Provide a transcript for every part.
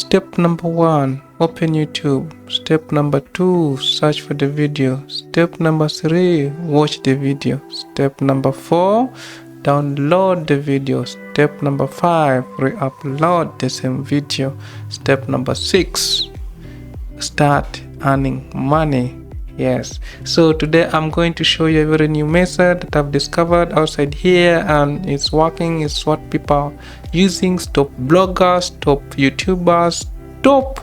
Step number 1, open YouTube. Step number 2, search for the video. Step number 3, watch the video. Step number 4, download the video. Step number 5, re-upload the same video. Step number 6, start earning money. Yes, so today I'm going to show you a very new method that I've discovered outside here, and it's working. It's what people are using. Top bloggers, top YouTubers, top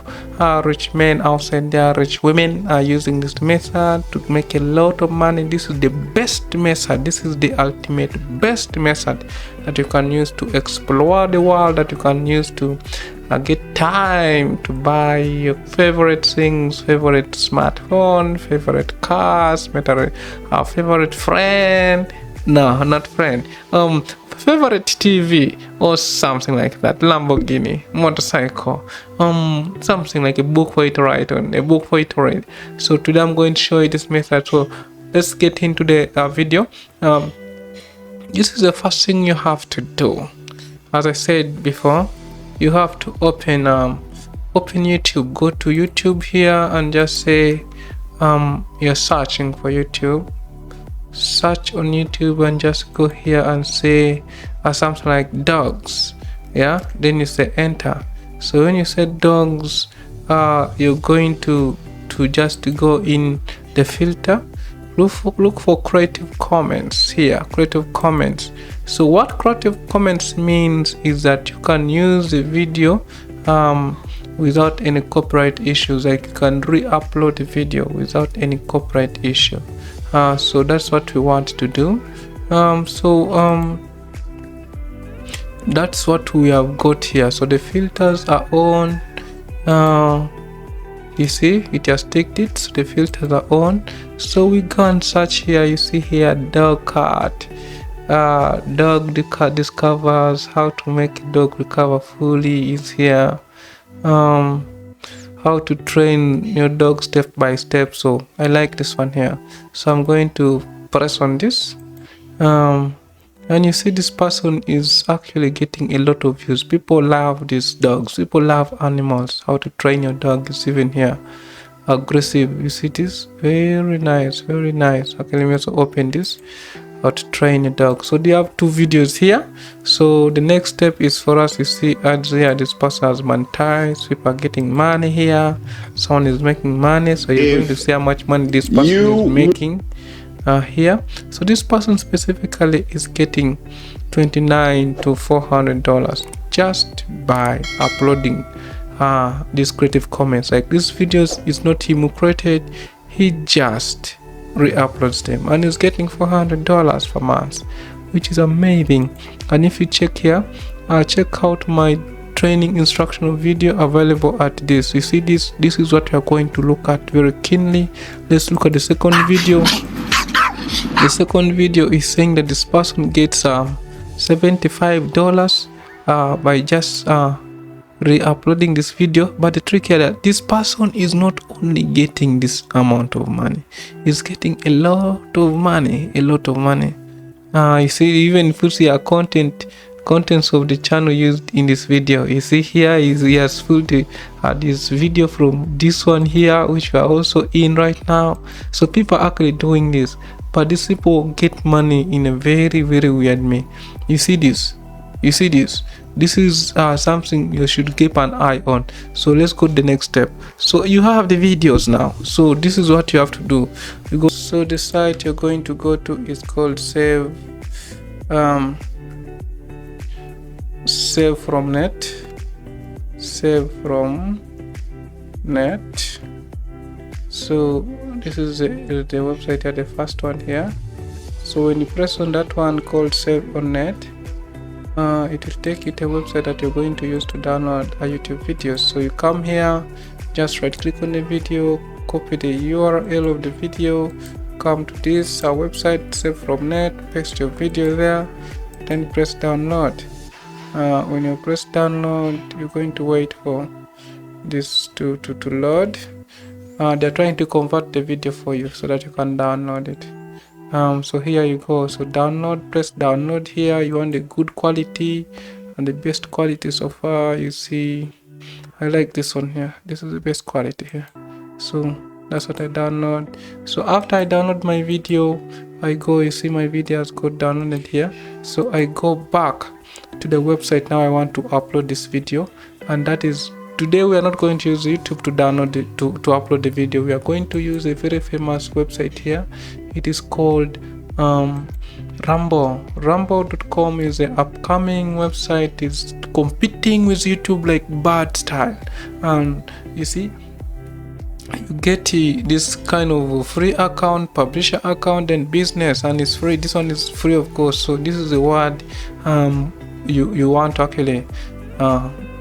rich men outside there, rich women are using this method to make a lot of money. This is the best method. This is the ultimate best method that you can use to explore the world, that you can use to get time to buy your favorite things, favorite smartphone, favorite cars, favorite friend, no, not friend, favorite TV or something like that, Lamborghini, motorcycle, something like a book for you to write on, a book for you to read. So today I'm going to show you this method. So let's get into the video. This is the first thing you have to do. As I said before, you have to open YouTube. Go to YouTube here and just say you're searching for YouTube. Search on YouTube and just go here and say something like dogs. Yeah, then you say enter. So when you say dogs, you're going to just go in the filter. Look for creative comments here, creative comments. So what creative comments means is that you can use the video without any copyright issues. Like you can re-upload the video without any copyright issue. So that's what we want to do. That's what we have got here. So the filters are on. You see, it has ticked it, so the filters are on. So we go and search here. You see here, dog card. Dog discovers how to make a dog recover fully is here. How to train your dog step by step. So I like this one here. So I'm going to press on this. And you see this person is actually getting a lot of views. People love these dogs. People love animals. How to train your dog is even here. Aggressive. You see this? Very nice. Very nice. Okay, let me also open this. How to train a dog. So they have 2 videos here. So the next step is for us to see ads here. This person has monetized. People are getting money here. Someone is making money. So you're going to see how much money this person is making here. So this person specifically is getting $29 to $400 just by uploading these creative comments. Like this videos is not him who created, he just re-uploads them, and he's getting $400 per month, which is amazing. And if you check here, check out my training instructional video available at this. You see this is what we are going to look at very keenly. Let's look at the second video. The second video is saying that this person gets $75 by just re-uploading this video. But the trick here that this person is not only getting this amount of money, he's getting a lot of money. You see, even if you see our contents of the channel used in this video, you see here he has pulled this video from this one here, which we are also in right now. So people are actually doing this, but these people get money in a very, very weird way. You see this? This is something you should keep an eye on. So let's go to the next step. So you have the videos now. So this is what you have to do. So the site you're going to go to is called Save from Net. So this is the website here, the first one here. So when you press on that one called Save on Net, it will take you to a website that you're going to use to download a YouTube videos. So you come here, just right click on the video, copy the URL of the video, come to this website, Save from Net, paste your video there, then press download. When you press download, you're going to wait for this to load. They're trying to convert the video for you so that you can download it. So here you go. So download, press download here. You want the good quality and the best quality so far. You see I like this one here. This is the best quality here. So that's what I download. So after I download my video, I go, you see my videos got downloaded here. So I go back to the website. Now I want to upload this video, and that is, today we are not going to use YouTube to download it, to upload the video. We are going to use a very famous website here. It is called Rumble. Rumble.com is an upcoming website. It's competing with YouTube like bad style. And you see, you get this kind of free account, publisher account, and business, and it's free. This one is free, of course. So this is the word you want to actually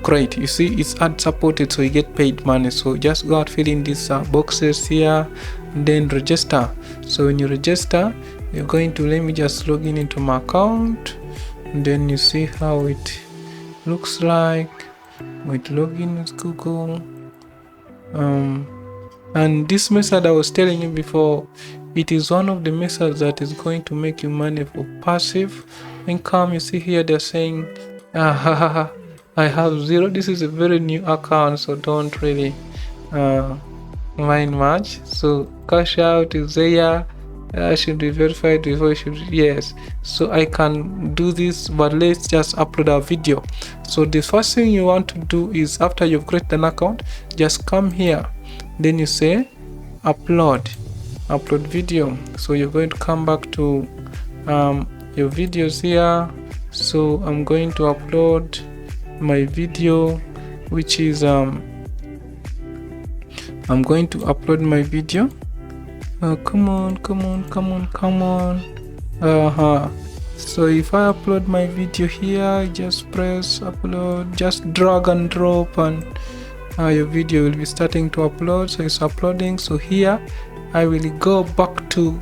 create. You see, it's ad supported, so you get paid money. So just go out, fill in these boxes here, and then register. So when you register, you're going to, let me just log in into my account, and then you see how it looks like with login with Google. And this method I was telling you before, it is one of the methods that is going to make you money for passive income. You see here they're saying I have zero. This is a very new account, so don't really mind much. So cash out is there. Should be verified before you should, yes. So I can do this, but let's just upload our video. So the first thing you want to do is, after you've created an account, just come here, then you say upload video. So you're going to come back to your videos here. So I'm going to upload my video, which is I'm going to upload my video. Come on. So if I upload my video here, just press upload, just drag and drop, and your video will be starting to upload. So it's uploading. So here I will go back to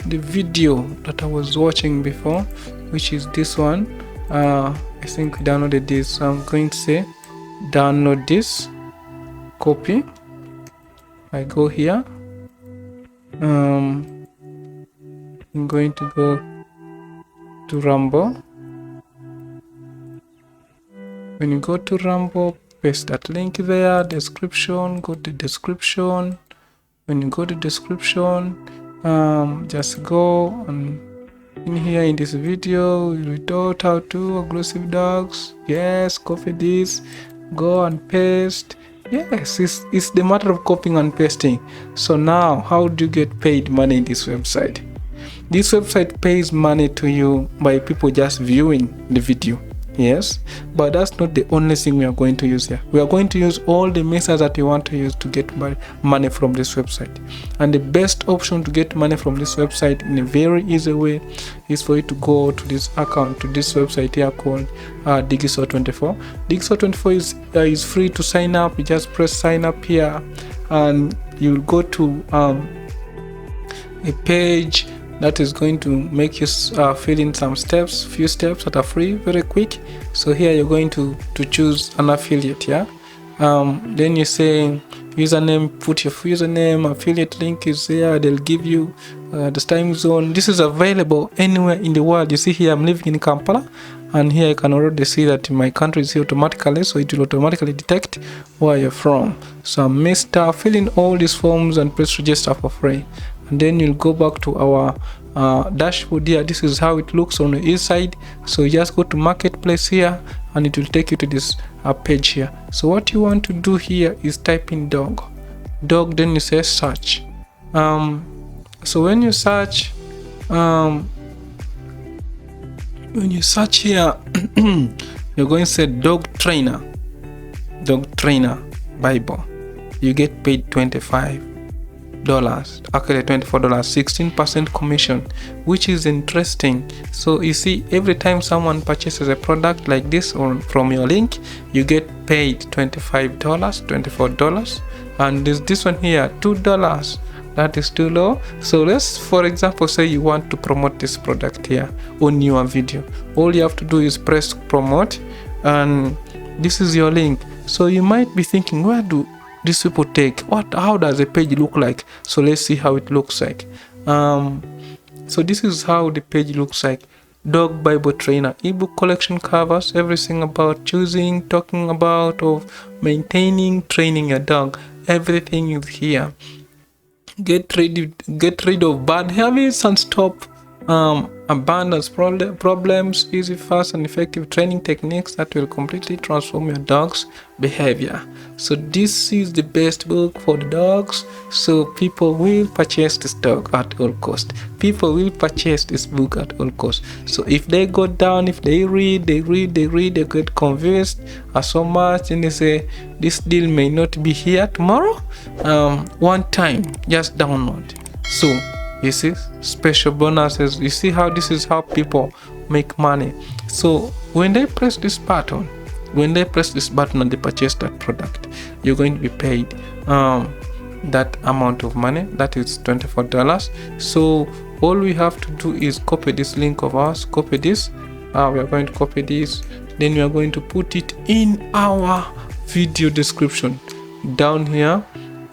the video that I was watching before, which is this one. I think we downloaded this. So I'm going to say download this, copy. I go here. I'm going to go to Rumble. When you go to Rumble, paste that link there, description, go to description. When you go to description, just go and in here in this video we taught how to aggressive dogs. Yes, copy this, go and paste. Yes, it's the matter of copying and pasting. So now, how do you get paid money in this website? This website pays money to you by people just viewing the video. Yes, but that's not the only thing we are going to use here. We are going to use all the methods that you want to use to get money from this website. And the best option to get money from this website in a very easy way is for you to go to this account, to this website here called Digiso24. Digiso24 is free to sign up. You just press sign up here, and you will go to a page that is going to make you fill in some steps, few steps that are free, very quick. So here you're going to choose an affiliate, yeah. Then you say username, put your username, affiliate link is there. They'll give you the time zone. This is available anywhere in the world. You see here I'm living in Kampala, and here I can already see that my country is here automatically, so it will automatically detect where you're from. So I'm Mr. Fill in all these forms and press register for free. And then you'll go back to our dashboard here. This is how it looks on the inside. So you just go to marketplace here, and it will take you to this page here. So what you want to do here is type in dog, then you say search. So when you search here you're going to say dog trainer Bible. You get paid $25, actually $24, 16% commission, which is interesting. So you see, every time someone purchases a product like this or from your link, you get paid $25, $24, and there's this one here, $2. That is too low. So let's, for example, say you want to promote this product here on your video. All you have to do is press promote, and this is your link. So you might be thinking, where do these people take? How does the page look like? So let's see how it looks like. So this is how the page looks like. Dog Bible Trainer. Ebook collection covers everything about choosing, talking about, of maintaining, training your dog. Everything is here. Get rid of bad habits and stop abundance problems. Easy, fast, and effective training techniques that will completely transform your dog's behavior. So this is the best book for the dogs. So people will purchase this dog at all cost. People will purchase this book at all cost. So if they go down, if they read, they get convinced so much, and they say this deal may not be here tomorrow. One time, just download. So you see, special bonuses. You see how this is how people make money. So when they press this button, and they purchase that product, you're going to be paid that amount of money, that is $24. So all we have to do is copy this link of ours, copy this. We are going to copy this, then we are going to put it in our video description down here.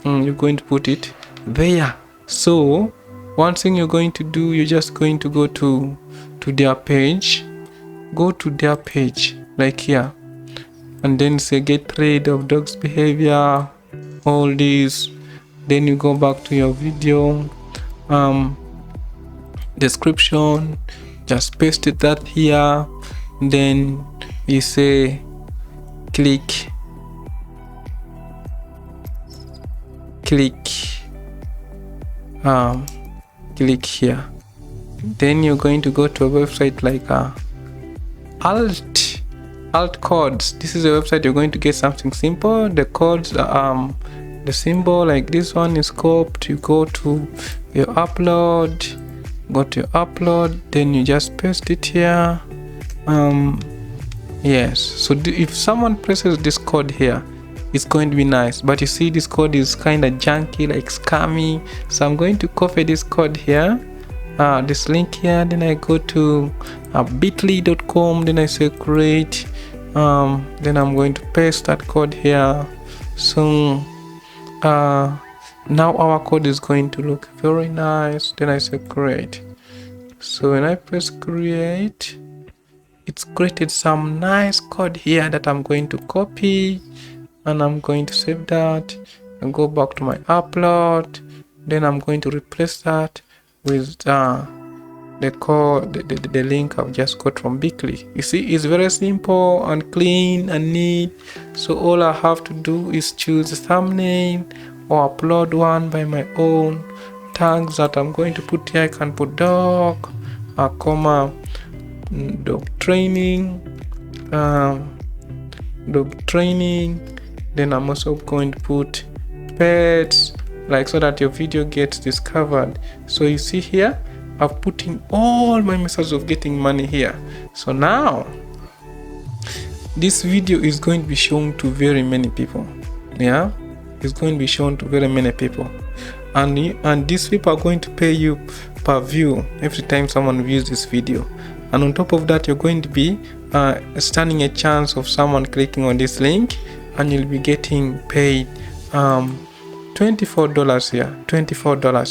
You're going to put it there. So one thing you're going to do, you're just going to go to their page, like here, and then say get rid of dogs behavior, all these. Then you go back to your video description, just paste it that here, then you say click here. Then you're going to go to a website like alt codes. This is a website. You're going to get something simple. The codes, the symbol like this one is scoped. You go to your upload, then you just paste it here. Yes, so if someone presses this code here, it's going to be nice, but you see this code is kind of junky, like scammy. So I'm going to copy this code here, this link here, then I go to bit.ly.com, then I say create, then I'm going to paste that code here. So now our code is going to look very nice. Then I say create. So when I press create, it's created some nice code here that I'm going to copy, and I'm going to save that and go back to my upload. Then I'm going to replace that with the code, the link I've just got from bit.ly. You see, it's very simple and clean and neat. So all I have to do is choose a thumbnail or upload one by my own tags that I'm going to put here. I can put dog, comma, dog training, then I'm also going to put pets, like, so that your video gets discovered. So you see here, I've put in all my methods of getting money here. So now this video is going to be shown to very many people. Yeah, it's going to be shown to very many people, and these people are going to pay you per view every time someone views this video. And on top of that, you're going to be standing a chance of someone clicking on this link, and you'll be getting paid $24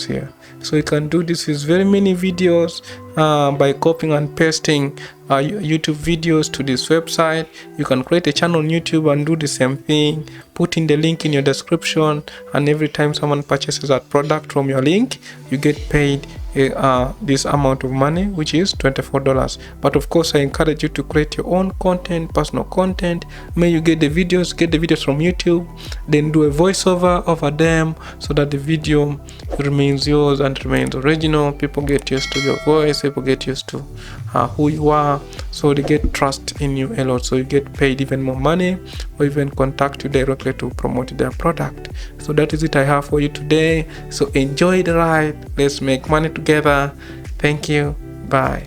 here. So you can do this with very many videos by copying and pasting YouTube videos to this website. You can create a channel on YouTube and do the same thing, put in the link in your description, and every time someone purchases that product from your link, you get paid this amount of money, which is $24. But of course, I encourage you to create your own content, personal content. May you get the videos from YouTube, then do a voiceover over them, so that the video remains yours and remains original. People get used to your voice, people get used to who you are, so they get trust in you a lot. So you get paid even more money, or even contact you directly to promote their product. So that is it I have for you today. So enjoy the ride. Let's make money together. Thank you. Bye.